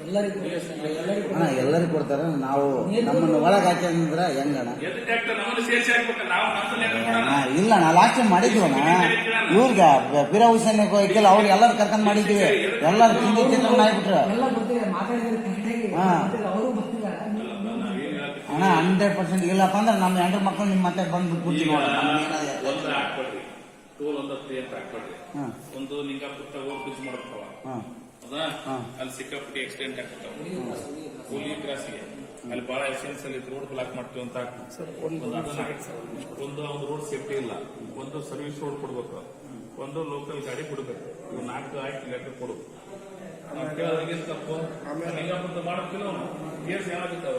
ಎಲ್ಲರಿಗೂ ಕೊಡ್ತಾರೆ. ನಾವು ನಮ್ಮನ್ನು ಒಳಗೆ ಹಾಕಿದ್ರೆ ಹೆಂಗಣ? ಇಲ್ಲ, ನಾ ಲಾಸ್ಟ್ ಟೈಮ್ ಮಾಡಿದ್ವಣ್ಣ. ಇವ್ರಿಗೆ ಬಿರಾ ಹುಸೇನ್ ಅವ್ರಿಗೆ ಎಲ್ಲರೂ ಕರ್ಕೊಂಡ್ ಮಾಡಿದ್ವಿ. ಎಲ್ಲರೂ ತಿಂಡಿ ಚಿತ್ರಣ ಆಗ್ಬಿಟ್ರು. ಅಣ್ಣ 100% ಇಲ್ಲಪ್ಪ ಅಂದ್ರೆ ನಮ್ಮ ಹೆಂಡ್ರ ಮಕ್ಕಳು ನಿಮ್ಮ ಮತ್ತೆ ಬಂದು ಕೂತಿ ನೋಡ. ಒಂದು ಲಿಂಗಾಪುರ ಬ್ರಿಡ್ಜ್ ಮಾಡ್ತಾವ, ಅಲ್ಲಿ ಸಿಕ್ಕಾಪಟ್ಟಿ ಆಕ್ಸಿಡೆಂಟ್ ಆಗ್ತಾವ. ಕೂಲಿ ಕ್ರಾಸ್ಗೆ ಅಲ್ಲಿ ಬಹಳ ಎಸೆನ್ಸಿಯಲ್ ರೋಡ್ ಬ್ಲಾಕ್ ಮಾಡ್ತೀವಿ ಅಂತ ಒಂದು ರೋಡ್ ಸೇಫ್ಟಿ ಇಲ್ಲ, ಒಂದು ಸರ್ವಿಸ್ ರೋಡ್ ಕೊಡ್ಬೇಕು, ಒಂದು ಲೋಕಲ್ ಗಾಡಿ ಕೊಡ್ಬೇಕು. ಇವು 4 ಆಯ್ತು ಲೆಕ್ಕ ಕೊಡು. ನಾವು ಕೇಳೋದಾಗಿ ತಪ್ಪು. ಲಿಂಗಾಪುರ ಮಾಡೋಕ್ಕಿಲ್ಲ ಕೇಸ್ ಏನಾಗಿದ್ದಾವ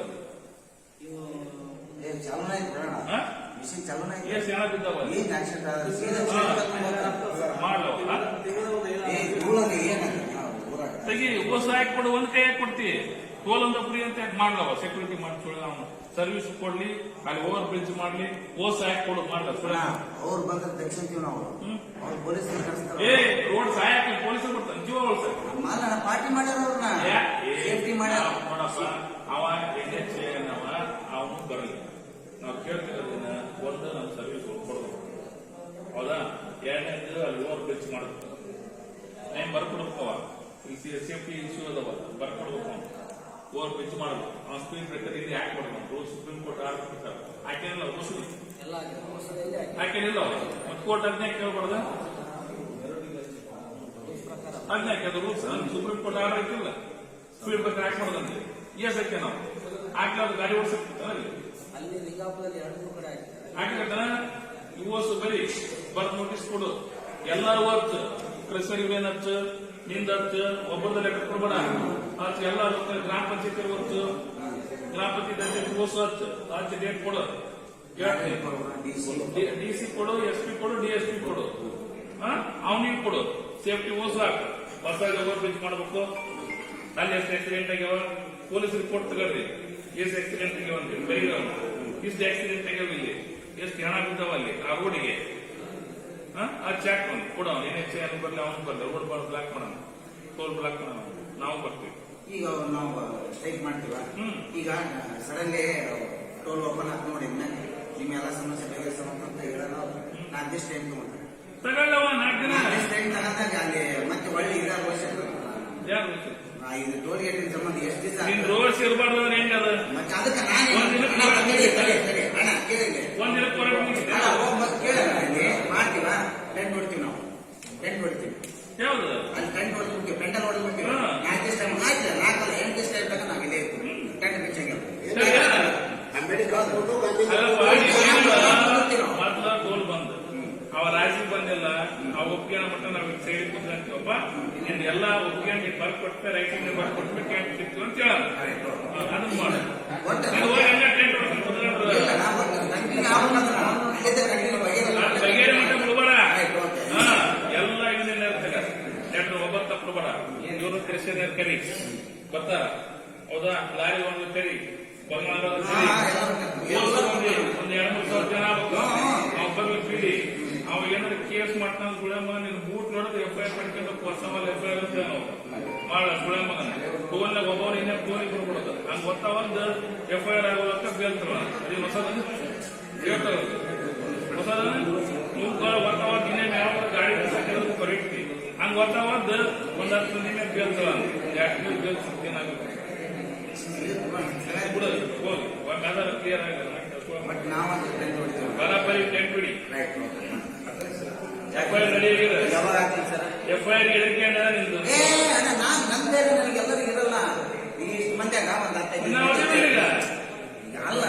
ತೆಗಿ ಓಸ್ ಹಾಕಿ ಕೊಡು. ಒಂದ್ ಕೈ ಹಾಕಿ ಕೊಡ್ತೀವಿ. ಟೋಲ್ ಫ್ರೀ ಅಂತ ಯಾಕೆ ಮಾಡ್ಲವ? ಸೆಕ್ಯೂರಿಟಿ ಮಾಡಿ ಸರ್ವಿಸ್ ಕೊಡ್ಲಿ, ಅಲ್ಲಿ ಓವರ್ ಬ್ರಿಡ್ಜ್ ಮಾಡ್ಲಿ, ಓಸ್ ಹಾಕಿ ಕೊಡು ಮಾಡ್ಲ. ಅವ್ರು ಬಂದ್ರೆ ತಕ್ಷಣ ನಾವು ರೋಡ್ ಸಹಾಯಕ ಪೊಲೀಸರು ಬರ್ತಾರೆ. ಜೀವ ಉಳಿಸ ಪಾರ್ಟಿ ಮಾಡ್ಯಾರ ಸೇಫ್ಟಿ ಮಾಡ್ಯಾರ. ನೋಡಪ್ಪ, ಅವ ಅವನು ಬರಲಿ. ನಾವು ಕೇಳ್ತಿರೋದಿನ ಒಂದು ನಮ್ಮ ಸರ್ವಿಸ್ ಕೊಡೋದು, ಹೌದಾ? ಎರಡನೇದು ಅಲ್ಲಿ ಓವರ್ ಬ್ರಿಡ್ಜ್ ಮಾಡಬೇಕು. ಏನ್ ಬರ್ಕೊಡ್ಬೇಕವ, ಸೇಫ್ಟಿ ಇಶ್ಯೂ ಅದಾವ, ಬರ್ಕೊಡ್ಬೇಕು. ಓವರ್ ಬ್ರಿಡ್ಜ್ ಮಾಡಬೇಕು. ಅವ್ನು ಸ್ಪೀಡ್ ಬ್ರೇಕರ್ ಇಲ್ಲಿ ಯಾಕೆ ಮಾಡ್ಬೇಕು? ಸುಪ್ರೀಂ ಕೋರ್ಟ್ ಆರ್ಡರ್ ಕೊಡ್ತಾರೆ. ಹಾಕೇನಿಲ್ಲ ಮಸೂದಿ ಹಾಕೇನಿಲ್ಲ. ಮತ್ತೆ ಕೋರ್ಟ್ ಅದನ್ನೇ ಕೇಳ್ಬಾರ್ದ? ಅದನ್ನೇ ಹಾಕಿದ ರೂಲ್ಸ್. ಸುಪ್ರೀಂ ಕೋರ್ಟ್ ಆರ್ಡರ್ ಐತಿಲ್ಲ, ಸ್ಪೀಡ್ ಬ್ರೇಕರ್ ಹಾಕಿ ಮಾಡೋದಂತೆ. ಎಸ್ ಹಾಕಿ ನಾವು ಹಾಕ್ಲಾರ್ದು ಗಾಡಿ ಓಡಿಸ್ತಾನ ಹಾಕಿರ್ತಾನ. ಇವತ್ತು ಬರೀ ಬರ್ತ್ ನೋಟಿಸ್ ಕೊಡು. ಎಲ್ಲರೂ ವರ್ತ್ ಕ್ರೆಸರ್ ಯೂನಿಯನ್ ಹಚ್ಚು, ನಿಂದ ಹಚ್ಚು, ಒಬ್ಬರದ ಲೆಕ್ಕ ಕೊಡ್ಬೇಡ. ಎಲ್ಲ ಗ್ರಾಮ ಪಂಚಾಯತ್ ಹೊತ್ತು, ಗ್ರಾಮ ಪಂಚಾಯತ್ ಓಸು ಹಚ್ಚು, ಹಚ್ಚಿ ಡೇಟ್ ಕೊಡು. ಡಿಸಿ ಕೊಡು, SP ಕೊಡು, DSP ಕೊಡು, ಅವನಿಗೆ ಕೊಡು. ಸೇಫ್ಟಿ ಓಸು ಹಾಕು. ಹೊಸದಾಗಿ ಓವರ್ ಬ್ರಿಡ್ಜ್ ಮಾಡಬೇಕು. ಅಲ್ಲಿ ಎಷ್ಟು ಆಕ್ಸಿಡೆಂಟ್ ಆಗ್ಯಾವ ಪೊಲೀಸ್ ರಿಪೋರ್ಟ್ ತಗೊಳ್ರಿ. ಎಷ್ಟು ಆಕ್ಸಿಡೆಂಟ್ ಆಗ್ಯಾವ ಅಂತ ಬರೀ ಇಷ್ಟು ಆಕ್ಸಿಡೆಂಟ್ ಆಗ್ಯಾವ, ಇಲ್ಲಿ ಎಷ್ಟು ಹಣ ಬಿದ್ದಾವ ಅಲ್ಲಿ ಆ ರೋಡಿಗೆ. ಅದು ಚಾಕ್ ಮಾಡಿ ಕೊಡ. NHA ಏನು ಬರ್ಲಿ, ಅವನು ಬರ್ಲಿ. ರೋಡ್ ಬ್ಲಾಕ್ ಮಾಡೋಣ, ಟೋಲ್ ಬ್ಲಾಕ್ ಮಾಡೋಣ, ನಾವು ಬರ್ತೀವಿ. ಈಗ ನಾವು ಸ್ಟ್ರೈಕ್ ಮಾಡ್ತೀವ. ಈಗ ಸಡನ್ಲಿ ಟೋಲ್ ಓಪನ್ ಆಗಿ ನೋಡಿ ನಿಮ್ಮೆಲ್ಲ ಸಮಸ್ಯೆ ಬಗೆಹರಿಸಬೇಕಂತ ಹೇಳೋಣ. 4 ದಿವಸ ಟೈಮ್ ತಗೊಳ್ಳವ. 4 ದಿನ ಟೈಮ್ ತಗೊಂಡಾಗ ಅಲ್ಲಿ ಮತ್ತೆ ಒಳ್ಳೆ ಇದಾರ ವರ್ಷ ಇದು ಟೋಲ್ ಗೇಟಿನ ಸಂಬಂಧ ಎಷ್ಟು ದಿವಸ ರೋಡ್ಸ್ ಇರಬಾರ್ದು ಅಂದ್ರೆ ಹೆಂಗದ? ಮತ್ತೆ ಅದಕ್ಕೆ ನಾನು ಮಾಡ್ತೀವ. ಟೆಂಟ್ ಹೊಡ್ತೀವಿ, ನಾವು ಟೆಂಟ್ ಹೊಡ್ತೀವಿ. ಯಾವ್ದು ಅಲ್ಲಿ ಟೆಂಟ್ ಹೊಡ್ಬಿಡ್ತೀವಿ, ಪೆಂಡಲ್ ಹೊಡ್ಬಿಡ್ತೀವಿ. 4 ದಿವಸ ಟೈಮ್ ಆಯ್ತು, 4 ಅಲ್ಲ 8 ದಿವಸ ಟೈಮ್ ತಗೊಂಡು ನಾವು ಇಲ್ಲೇ ಇರ್ತೀವಿ. ಟೆಂಟ್ ಬಿಚ್ಚಂಗಿಲ್ಲ. ಮೊದ್ಲ ಟೋಲ್ ಬಂದು ಅವ ರಾಜ್ಯಕ್ಕೆ ಬಂದಿಲ್ಲ, ಆ ಒಪ್ಪಿಗೆ ಮಟ್ಟ ನಾವು ಸೇರಿ ಕೂತ್ಕೊಂತೀವಪ್ಪ. ಎಲ್ಲ ಒಪ್ಪಿಗೆ ನೀವು ಬರ್ಕೊಟ್ಟ ರೈಟಿಂಗ್ ಬರ್ಕೊಟ್ಬಿಟ್ಟು ಕ್ಯಾಂಪ್ ಸಿಕ್ತು ಅಂತ ಹೇಳ. ಅದನ್ನ ಮಾಡ ಬಗೆರೆ ಮಟ್ಟ ಬಿಡ್ಬೇಡ. ಎಲ್ಲ ಇಂಜಿನಿಯರ್ ತಗ ಲೆಟ್ರ್ ಒಬ್ಬ ತಪ್ಪಬೇಡ. ಇವರು ಕ್ರಿಶ್ಚಿಯನ್ ಕರಿ ಗೊತ್ತಾ? ಹೌದಾ? ಲಾರಿ ಒಂದು ಕರಿ, ಬಂಗಾಳ ಒಂದು 2-3 ಜನ ನಾವು ಬರ್ಲಿ ಬಿಡಿ. ಅವ ಏನಾದ್ರು ಕೇಸ್ ಮಾಡ್ತಾನ ಸುಳಮ್ಮ, ನೀನು ಬೂಟ್ ನೋಡಿದ್ರೆ FIR ಮಾಡ್ಕೊಂಡು ಹೊಸ ಮೇಲೆ FIR ಅಂತ ಮಾಡ ಸುಳಮ್ಮನ ಟೋಲ್ನಾಗ ಒಬ್ಬವ್ರು ಇನ್ನೇ ಟೋಲಿಗೆ ಬರ್ಬಿಡೋದು. ಹಂಗ ಗೊತ್ತ ಒಂದು FIR ಆಗೋದಕ್ಕ ಬೇಲ್ತಾರ. ಅದೇ ಹೊಸದ ಹೇಳ್ತಾರ, ಹೊಸದ ಗೊತ್ತಾವಾಗ ಇನ್ನೇನು ಯಾವ ಗಾಡಿ ಕರೀತಿ. ಹಂಗ ಗೊತ್ತಾವದ್ ಒಂದ್ 10 ದಿನ ಬೇಲ್ತಾರ. ಯಾಕೆ ಬೇಲ್ ಏನಾಗುತ್ತೆ ಬಿಡೋದು ಹೋಗಿ ಆಧಾರ ಕ್ಲಿಯರ್ ಆಗಿಲ್ಲ. ಬರಾಬರಿ ಟೆಂಟ್ ಬಿಡಿ. FIR ನಡೆಯಿಲ್ಲ. FIR ಹೇಳಿಕೆ ನಿಂದು ನನಗೆಲ್ಲರಿಗೂ ಇರಲ್ಲ. ಈಗ ಇಷ್ಟು ಮಂದಿಯಾಗ ಒಂದು 15 ಅಲ್ಲ